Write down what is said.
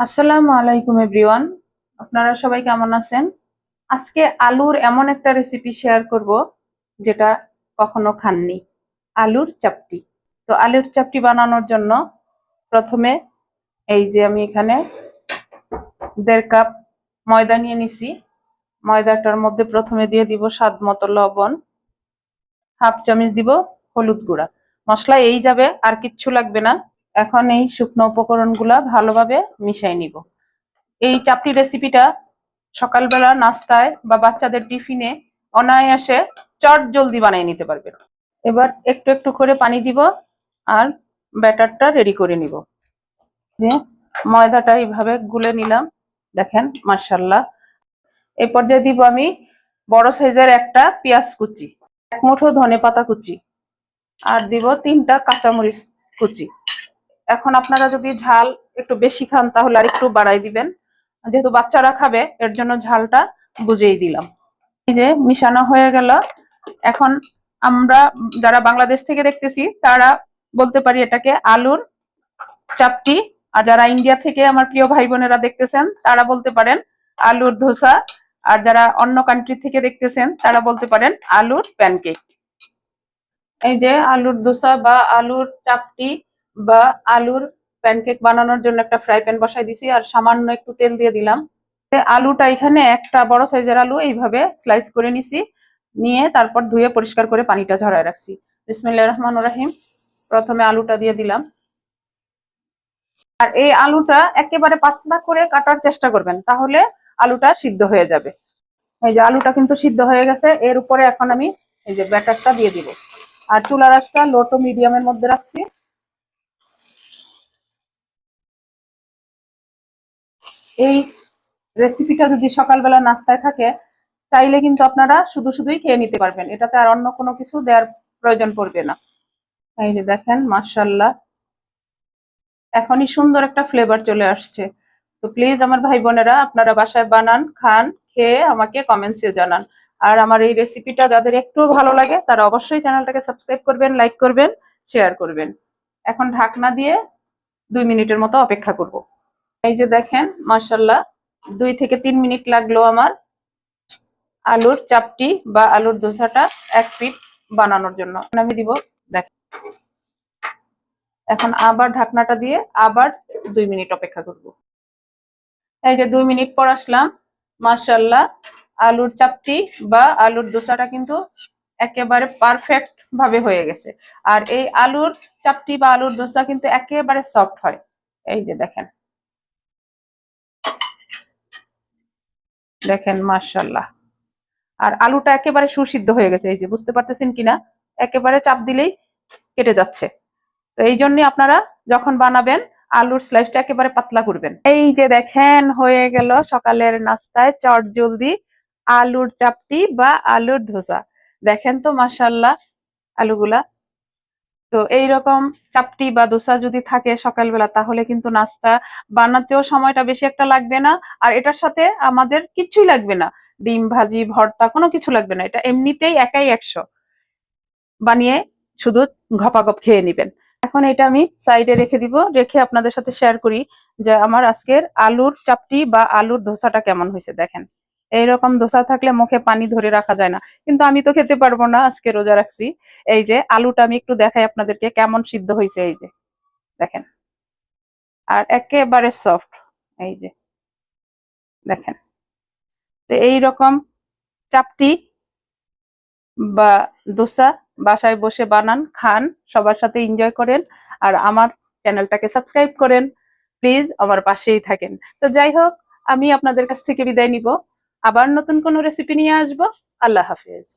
আসসালামু আলাইকুম এভরিওয়ান, আপনারা সবাই কেমন আছেন? আজকে আলুর এমন একটা রেসিপি শেয়ার করব যেটা কখনো খাননি, আলুর চাপটি। তো আলুর চাপটি বানানোর জন্য প্রথমে এই যে আমি এখানে 1.5 কাপ ময়দা নিয়ে নিছি। ময়দাটার মধ্যে প্রথমে দিয়ে দিব স্বাদ মতো লবণ, হাফ চামচ দিব হলুদ গুঁড়া। মশলা এই যাবে, আর কিচ্ছু লাগবে না। এখন এই শুকনো উপকরণগুলা ভালোভাবে মিশাই নিব। এই চাপটি রেসিপিটা সকালবেলা নাস্তায় বা বাচ্চাদের টিফিনে অনায়াসে চট জলদি বানিয়ে নিতে পারবেন। এবার একটু একটু করে পানি দিব আর ব্যাটারটা রেডি করে নিব। যে ময়দাটা এইভাবে গুলে নিলাম, দেখেন মাশাআল্লাহ। এই পর্যায়ে দিব আমি বড় সাইজের একটা পেঁয়াজ কুচি, 1 মুঠো ধনেপাতা কুচি, আর দিব 3টা কাঁচামরিচ কুচি। এখন আপনারা যদি ঝাল একটু বেশি খান তাহলে আর একটু বাড়াই দিবেন, যেহেতু বাচ্চারা খাবে এর জন্য ঝালটা বুঝেই দিলাম। এই যে মিশানো হয়ে গেল। এখন আমরা যারা বাংলাদেশ থেকে দেখতেছি তারা বলতে পারি এটাকে আলুর চাপটি, আর যারা ইন্ডিয়া থেকে আমার প্রিয় ভাই বোনেরা দেখতেছেন তারা বলতে পারেন আলুর ধোসা, আর যারা অন্য কান্ট্রি থেকে দেখতেছেন তারা বলতে পারেন আলুর প্যানকেক। এই যে আলুর দোসা বা আলুর চাপটি বা আলুর প্যানকেক বানানোর জন্য একটা ফ্রাই প্যান বসাই দিছি আর সামান্য একটু তেল দিয়ে দিলাম। আলুটা এখানে একটা বড় সাইজের আলু এইভাবে স্লাইস করে নিছি, নিয়ে তারপর ধুয়ে পরিষ্কার করে পানিটা ঝরায় রাখছি। বিসমিল্লাহির রহমানির রহিম। প্রথমে আলুটা দিয়ে দিলাম, আর এই আলুটা একেবারে পাতলা করে কাটার চেষ্টা করবেন, তাহলে আলুটা সিদ্ধ হয়ে যাবে। এই যে আলুটা কিন্তু সিদ্ধ হয়ে গেছে। এর উপরে এখন আমি এই যে ব্যাটারটা দিয়ে দিব, আর চুলার আঁচটা লো টু মিডিয়ামের মধ্যে রাখছি। এই রেসিপিটা যদি সকালবেলা নাস্তায় থাকে চাইলে কিন্তু আপনারা শুধু শুধুই খেয়ে নিতে পারবেন, এটাতে আর অন্য কোনো কিছু দেওয়ার প্রয়োজন পড়বে না। এই যে দেখেন মাশাআল্লাহ, এখনই সুন্দর একটা ফ্লেভার চলে আসছে। তো প্লিজ আমার ভাই বোনেরা আপনারা বাসায় বানান, খান, খেয়ে আমাকে কমেন্টসে জানান। আর আমার এই রেসিপিটা যাদের একটু ভালো লাগে তারা অবশ্যই চ্যানেলটাকে সাবস্ক্রাইব করবেন, লাইক করবেন, শেয়ার করবেন। এখন ঢাকনা দিয়ে 2 মিনিটের মতো অপেক্ষা করব। এই যে দেখেন মাশাআল্লাহ, 2 থেকে 3 মিনিট লাগলো আমার আলুর চাপটি বা আলুর ধোসাটা 1 পিঠ বানানোর জন্য। আমি দিব, দেখেন এখন আবার ঢাকনাটা দিয়ে আবার 2 মিনিট অপেক্ষা করব। এই যে 2 মিনিট পর আসলাম, মাশাআল্লাহ আলুর চাপটি বা আলুর দোসাটা কিন্তু একেবারে পারফেক্ট ভাবে হয়ে গেছে। আর এই আলুর চাপটি বা আলুর দোসা কিন্তু একেবারে সফট হয়। এই যে দেখেন দেখেন মাশাআল্লাহ, আর আলুটা একেবারে সুসিদ্ধ হয়ে গেছে। এই যে বুঝতে পারতেছেন কিনা, একেবারে চাপ দিলেই কেটে যাচ্ছে। তো এই জন্য আপনারা যখন বানাবেন আলুর স্লাইসটা একেবারে পাতলা করবেন। এই যে দেখেন হয়ে গেল সকালের নাস্তায় চট জলদি আলুর চাপটি বা আলুর ধোসা। দেখেন তো মাশাআল্লাহ আলুগুলা। তো এইরকম চাপটি বা দোসা যদি থাকে সকালবেলা তাহলে কিন্তু নাস্তা বানাতেও সময়টা বেশি একটা লাগবে না, আর এটার সাথে আমাদের কিচ্ছুই লাগবে না, ডিম ভাজি ভর্তা কোনো কিছু লাগবে না। এটা এমনিতেই একাই 100, বানিয়ে শুধু ঘপাঘপ খেয়ে নিবেন। এখন এটা আমি সাইডে রেখে দিব, রেখে আপনাদের সাথে শেয়ার করি যে আমার আজকের আলুর চাপটি বা আলুর ধোসাটা কেমন হয়েছে। দেখেন এইরকম ধোসা থাকলে মুখে পানি ধরে রাখা যায় না, কিন্তু আমি তো খেতে পারবো না, আজকে রোজা রাখছি। এই যে আলুটা আমি একটু দেখাই আপনাদেরকে কেমন সিদ্ধ হয়েছে। এই যে দেখেন, আর একেবারে সফট। এই যে দেখেন, তো এইরকম চাপটি বা দোসা বাসায় বসে বানান, খান, সবার সাথে এনজয় করেন, আর আমার চ্যানেলটাকে সাবস্ক্রাইব করেন। প্লিজ আমার পাশেই থাকেন। তো যাই হোক, আমি আপনাদের কাছ থেকে বিদায় নিব, আবার নতুন কোনো রেসিপি নিয়ে আসবো। আল্লাহ হাফেজ।